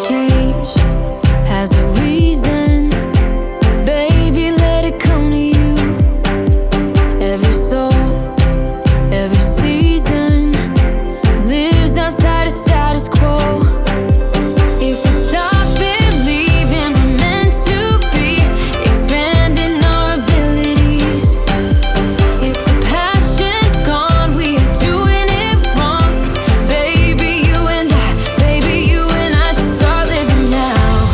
change has a reason. Baby, let it come to you. Every soul, every season lives outside of status quo. If we stop believing we're meant to be, expanding our abilities. If the passion's gone, we are doing it wrong. Baby, you and I should start living now.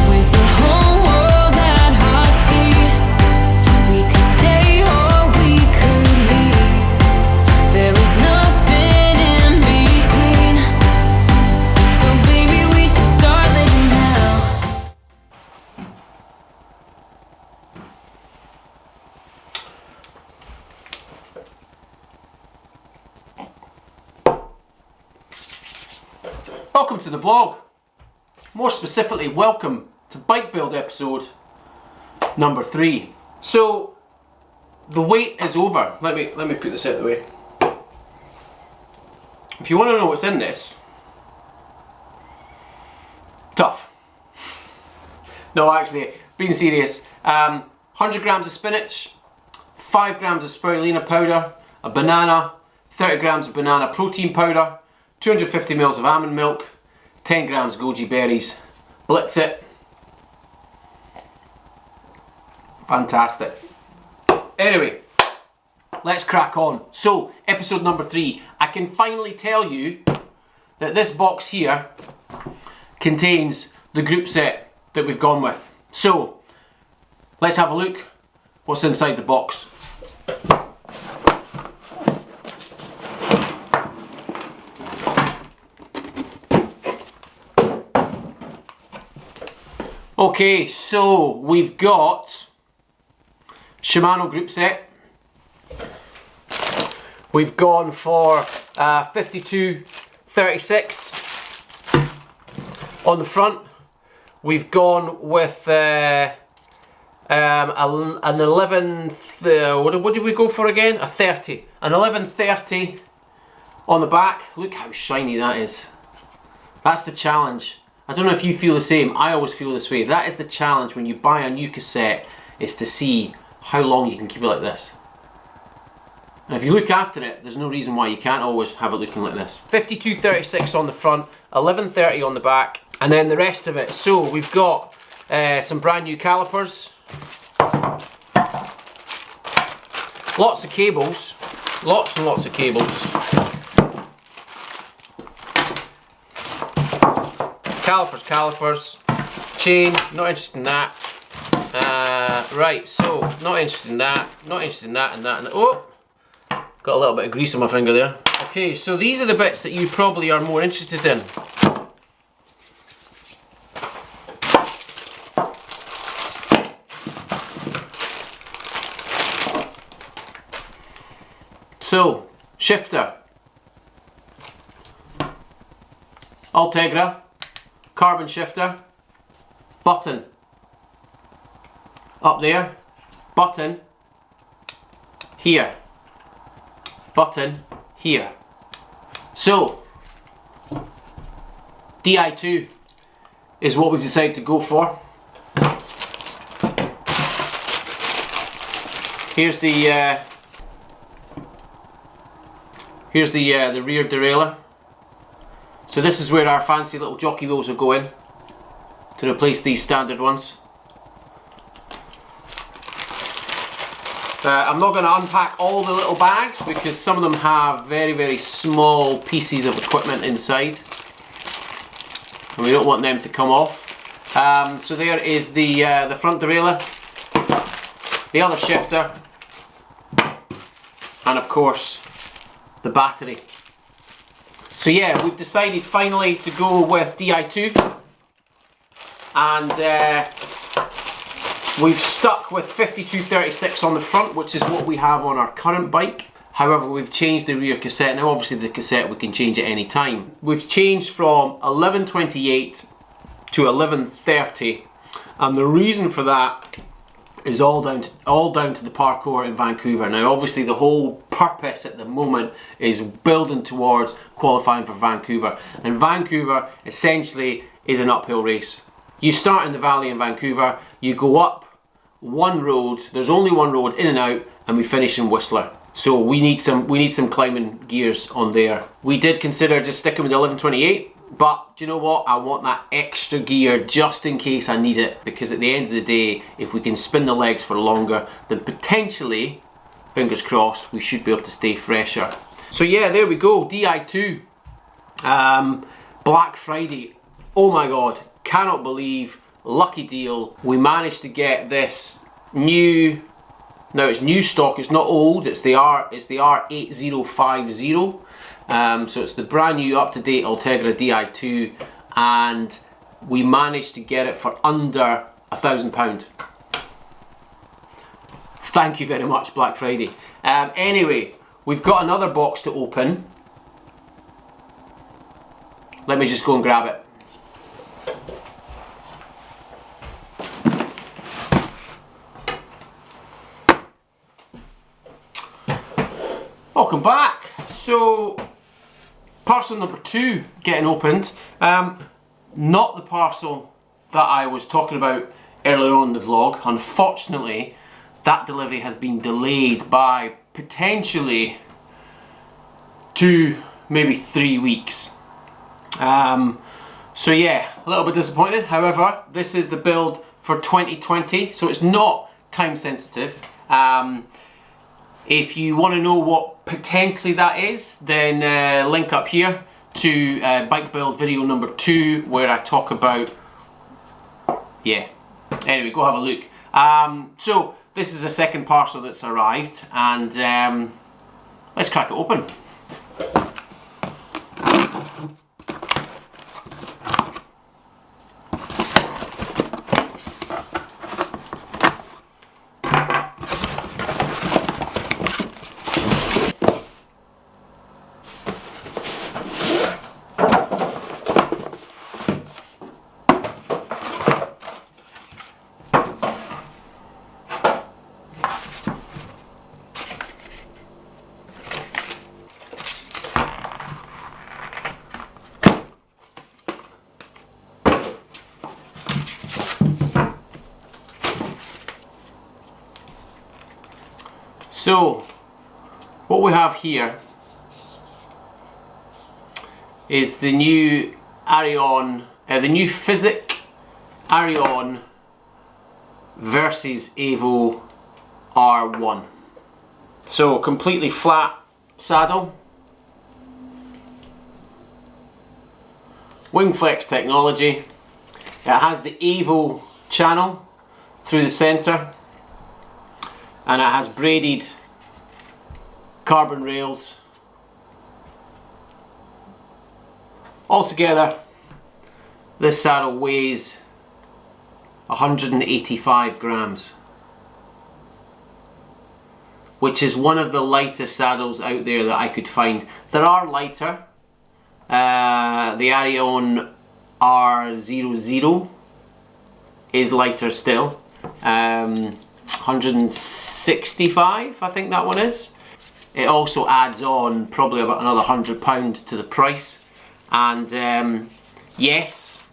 With the whole world at our feet, we could stay or we could leave. There is nothing in between. So baby, we should start living now. Welcome to the vlog. More specifically, welcome to bike build episode number 3. So the wait is over. Let me put this out of the way. If you want to know what's in this, tough. No, actually, being serious. 100 grams of spinach, 5 grams of spirulina powder, a banana, 30 grams of banana protein powder, 250 ml of almond milk, 10 grams goji berries. Blitz it. Fantastic. Anyway, let's crack on. So, episode number 3. I can finally tell you that this box here contains the group set that we've gone with. So, let's have a look what's inside the box. Okay, so we've got Shimano group set. We've gone for 52-36 on the front. We've gone with an 11. What did we go for again? A 30. An 1130 on the back. Look how shiny that is. That's the challenge. I don't know if you feel the same. I always feel this way. That is the challenge when you buy a new cassette, is to see how long you can keep it like this. And if you look after it, there's no reason why you can't always have it looking like this. 52-36 on the front, 1130 on the back, and then the rest of it. So we've got some brand new calipers, lots of cables, lots and lots of cables. Calipers, chain, not interested in that. Right, so not interested in that, not interested in that and that and that. Oh, got a little bit of grease on my finger there. Okay, so these are the bits that you probably are more interested in. So, shifter, Ultegra, carbon shifter, button up there, button here, button here. So Di2 is what we've decided to go for. Here's the rear derailleur. So this is where our fancy little jockey wheels will go in to replace these standard ones. I'm not going to unpack all the little bags because some of them have very small pieces of equipment inside and we don't want them to come off. So there is the front derailleur, the other shifter, and of course the battery. So yeah, we've decided finally to go with Di2, and we've stuck with 52-36 on the front, which is what we have on our current bike. However, we've changed the rear cassette. Now obviously the cassette we can change at any time. We've changed from 1128 to 1130, and the reason for that is all down to the parkour in Vancouver. Now obviously the whole purpose at the moment is building towards qualifying for Vancouver, and Vancouver essentially is an uphill race. You start in the valley in Vancouver, you go up one road, there's only one road in and out, and we finish in Whistler. So we need some climbing gears on there. We did consider just sticking with the 1128, but do you know what? I want that extra gear just in case I need it, because at the end of the day, if we can spin the legs for longer, then potentially, fingers crossed, we should be able to stay fresher. So yeah, there we go, DI2. Black Friday. Oh my God, cannot believe, lucky deal. We managed to get this new, now it's new stock, it's not old, it's the R8050. So it's the brand new up-to-date Ultegra DI2, and we managed to get it for under £1,000. Thank you very much, Black Friday. Anyway, we've got another box to open. Let me just go and grab it. Welcome back. So, parcel number 2 getting opened. Not the parcel that I was talking about earlier on in the vlog. Unfortunately, that delivery has been delayed by potentially 2, maybe 3 weeks. So yeah, a little bit disappointed. However, this is the build for 2020, so it's not time sensitive. If you want to know what potentially that is, then link up here to bike build video number 2, where I talk about, yeah, anyway, go have a look. So this is a second parcel that's arrived, and let's crack it open. So, what we have here is the new Arion, the new Physic Arion versus Evo R1. So, completely flat saddle, Wingflex technology. It has the Evo channel through the centre, and it has braided carbon rails. Altogether, this saddle weighs 185 grams, which is one of the lightest saddles out there that I could find. There are lighter. The Arion R00 is lighter still. 165, I think that one is. It also adds on probably about another £100 to the price. And yes,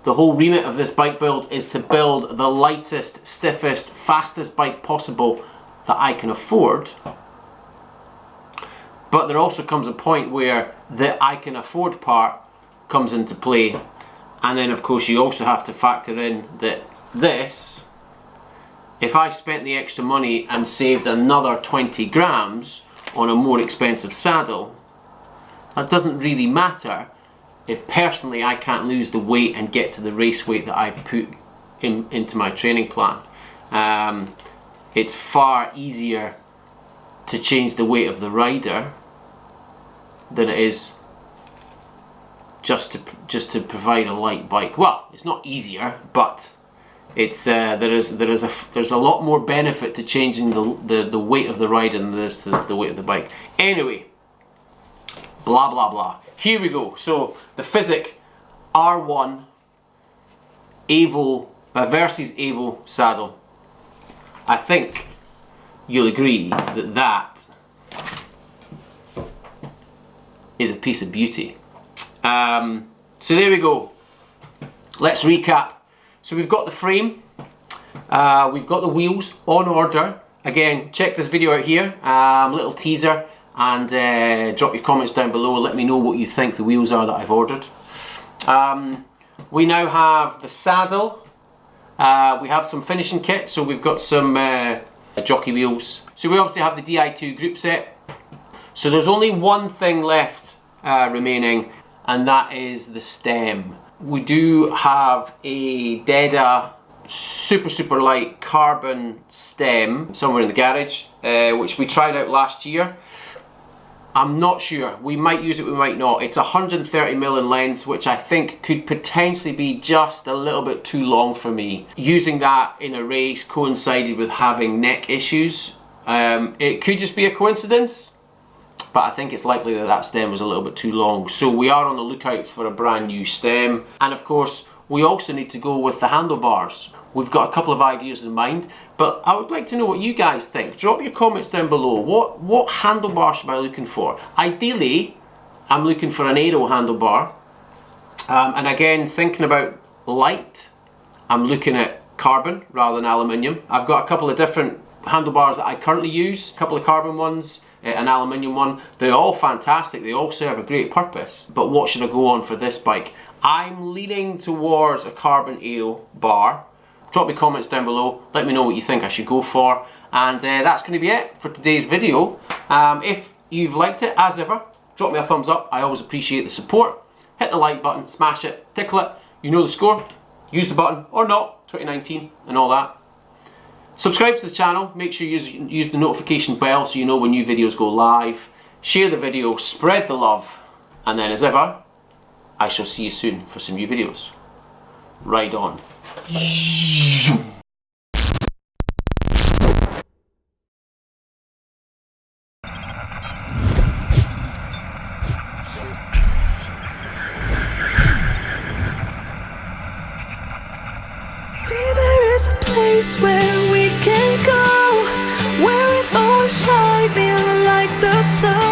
the whole remit of this bike build is to build the lightest, stiffest, fastest bike possible that I can afford. But there also comes a point where the I can afford part comes into play. And then of course you also have to factor in that this, if I spent the extra money and saved another 20 grams on a more expensive saddle, that doesn't really matter if personally I can't lose the weight and get to the race weight that I've put into my training plan. It's far easier to change the weight of the rider than it is just to provide a light bike. Well, it's not easier, but it's there's a lot more benefit to changing the weight of the rider than there is to the weight of the bike. Anyway, blah blah blah. Here we go. So the Physic R1 Evo versus Evo saddle. I think you'll agree that that is a piece of beauty. So there we go. let's recap. So we've got the frame, we've got the wheels on order. Again, check this video out here, little teaser, and drop your comments down below. Let me know what you think the wheels are that I've ordered. We now have the saddle. We have some finishing kit, so we've got some jockey wheels. So we obviously have the Di2 group set. So there's only one thing left remaining, and that is the stem. We do have a Deda super light carbon stem somewhere in the garage, which we tried out last year. I'm not sure, we might use it, we might not. It's 130mm in length, which I think could potentially be just a little bit too long for me. Using that in a race coincided with having neck issues. It could just be a coincidence, but I think it's likely that that stem was a little bit too long. So we are on the lookout for a brand new stem. And of course, we also need to go with the handlebars. We've got a couple of ideas in mind, but I would like to know what you guys think. Drop your comments down below. What handlebar should I be looking for? Ideally, I'm looking for an aero handlebar. And again, thinking about light, I'm looking at carbon rather than aluminium. I've got a couple of different handlebars that I currently use, a couple of carbon ones, an aluminium one. They're all fantastic, they all serve a great purpose. But what should I go on for this bike? I'm leaning towards a carbon aero bar. Drop your comments down below, let me know what you think I should go for. And that's going to be it for today's video. If you've liked it, as ever, drop me a thumbs up. I always appreciate the support. Hit the like button, smash it, tickle it. You know the score. Use the button or not, 2019 and all that. Subscribe to the channel. Make sure you use the notification bell so you know when new videos go live. Share the video, spread the love. And then as ever, I shall see you soon for some new videos. Ride on. There is a place where we can go, where it's always shining like the stars.